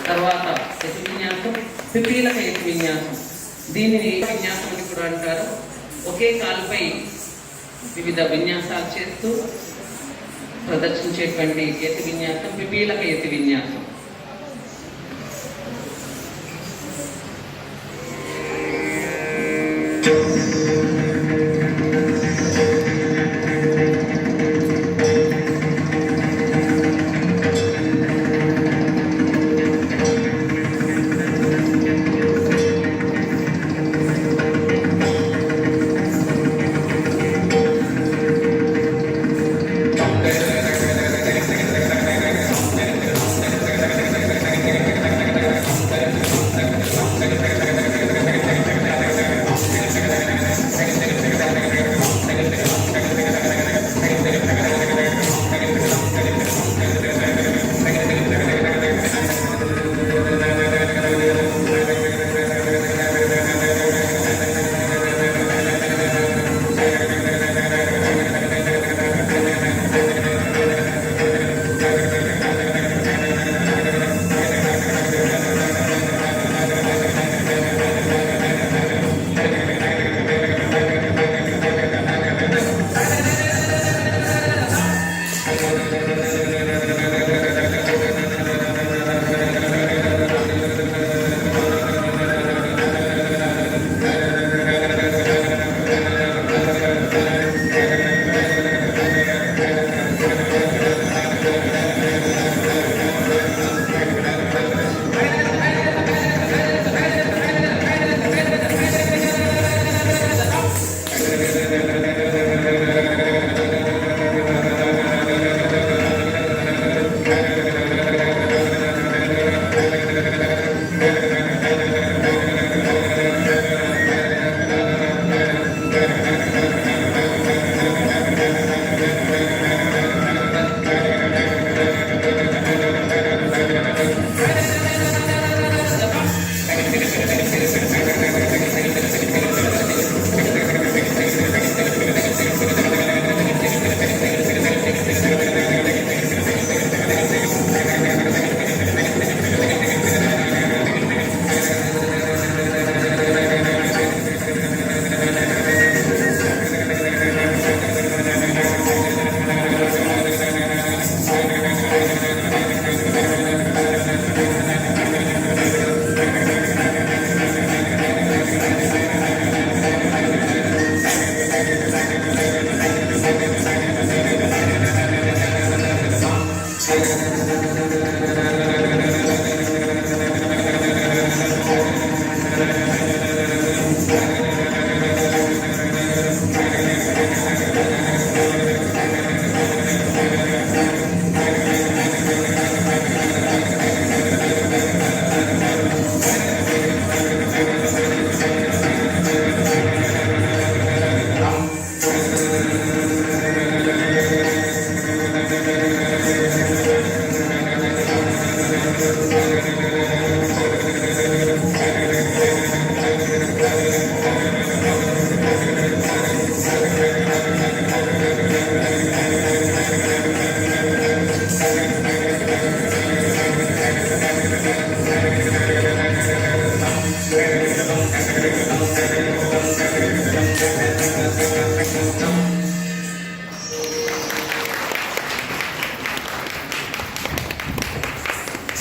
తర్వాత యతి విన్యాసం, పిపీలక యతి విన్యాసం. దీనిని విన్యాసం అని కూడా అంటారు. ఒకే కాలుపై వివిధ విన్యాసాలు చేస్తూ ప్రదర్శించేటువంటి యతి విన్యాసం పిపీలక యతి విన్యాసం.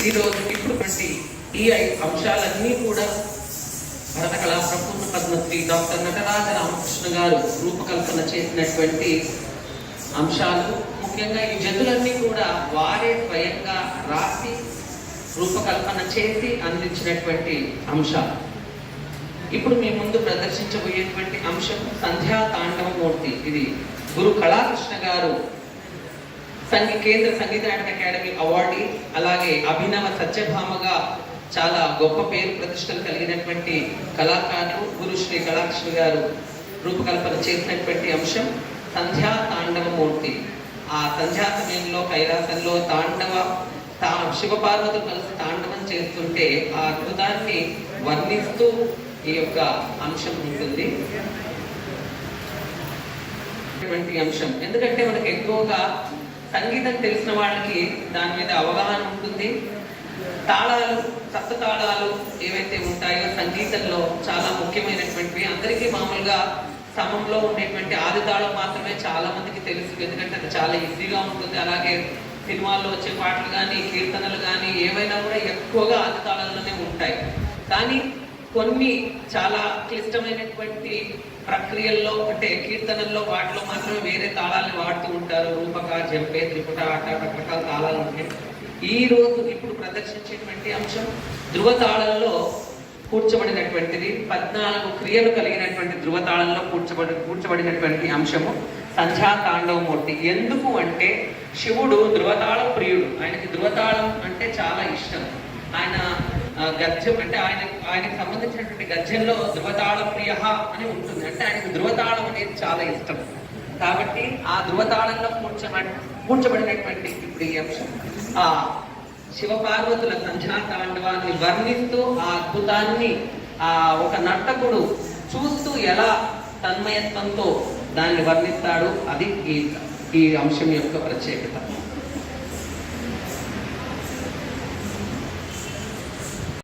ఈరోజు ఇప్పుడు ఈ 5 అంశాలన్నీ కూడా భరత కళా ప్రపూర్ణ పద్మశ్రీ డాక్టర్ నటరాజ రామకృష్ణ గారు రూపకల్పన చేసినటువంటి అంశాలు. ముఖ్యంగా ఈ జతులన్నీ కూడా వారే స్వయంగా రాసి రూపకల్పన చేసి అందించినటువంటి అంశాలు. ఇప్పుడు మీ ముందు ప్రదర్శించబోయేటువంటి అంశం సంధ్యా తాండవమూర్తి. ఇది గురు కళాకృష్ణ గారు కేంద్ర సంగీత నాటక అకాడమీ అవార్డీ, అలాగే అభినవ సత్యభామగా చాలా గొప్ప పేరు ప్రతిష్టలు కలిగినటువంటి కళాకారులు గురు శ్రీ కళాకృష్ణ గారు రూపకల్పన చేసినటువంటి అంశం సంధ్యా తాండవమూర్తి. ఆ సంధ్యా సమయంలో కైలాసంలో శివపార్వతులు కలిసి తాండవం చేస్తుంటే ఆ అద్భుతాన్ని వర్ణిస్తూ ఈ యొక్క అంశం ఉంటుంది. అంశం ఎందుకంటే మనకు ఎక్కువగా సంగీతం తెలిసిన వాళ్ళకి దాని మీద అవగాహన ఉంటుంది. తాళాలు, సప్త తాళాలు ఏవైతే ఉంటాయో సంగీతంలో చాలా ముఖ్యమైనటువంటివి. అందరికీ మామూలుగా సమంలో ఉండేటువంటి ఆది తాళం మాత్రమే చాలా మందికి తెలుసు, ఎందుకంటే అది చాలా ఈజీగా ఉంటుంది. అలాగే సినిమాల్లో వచ్చే పాటలు కానీ కీర్తనలు కానీ ఏవైనా కూడా ఎక్కువగా ఆది తాళాల్లోనే ఉంటాయి. కానీ కొన్ని చాలా క్లిష్టమైనటువంటి ప్రక్రియల్లో అంటే కీర్తనల్లో వాటిలో మాత్రమే వేరే తాళాలను వాడుతూ ఉంటారు. రూపక, జంపే, త్రిపుట, అట్ట రకరకాల తాళాలు ఉంటాయి. ఈ రోజు ఇప్పుడు ప్రదర్శించేటువంటి అంశం ధృవతాళంలో కూర్చబడినటువంటిది. 14 క్రియలు కలిగినటువంటి ధృవతాళంలో కూర్చబడినటువంటి అంశము సంధ్యా తాండవమూర్తి. ఎందుకు అంటే శివుడు ధృవతాళ ప్రియుడు. ఆయనకి ధృవతాళం అంటే చాలా ఇష్టం. ఆయన గద్యం అంటే ఆయనకు సంబంధించినటువంటి గద్యంలో ధృవతాళ ప్రియ అని ఉంటుంది. అంటే ఆయనకు ధృవతాళం అనేది చాలా ఇష్టం. కాబట్టి ఆ ధృవతాళంలో కూర్చబడినటువంటి ఇప్పుడు ఈ అంశం ఆ శివపార్వతుల సంధ్యా తాండవాన్ని వర్ణిస్తూ ఆ అద్భుతాన్ని ఆ ఒక నర్తకుడు చూస్తూ ఎలా తన్మయత్వంతో దాన్ని వర్ణిస్తాడు, అది ఈ అంశం యొక్క ప్రత్యేకత.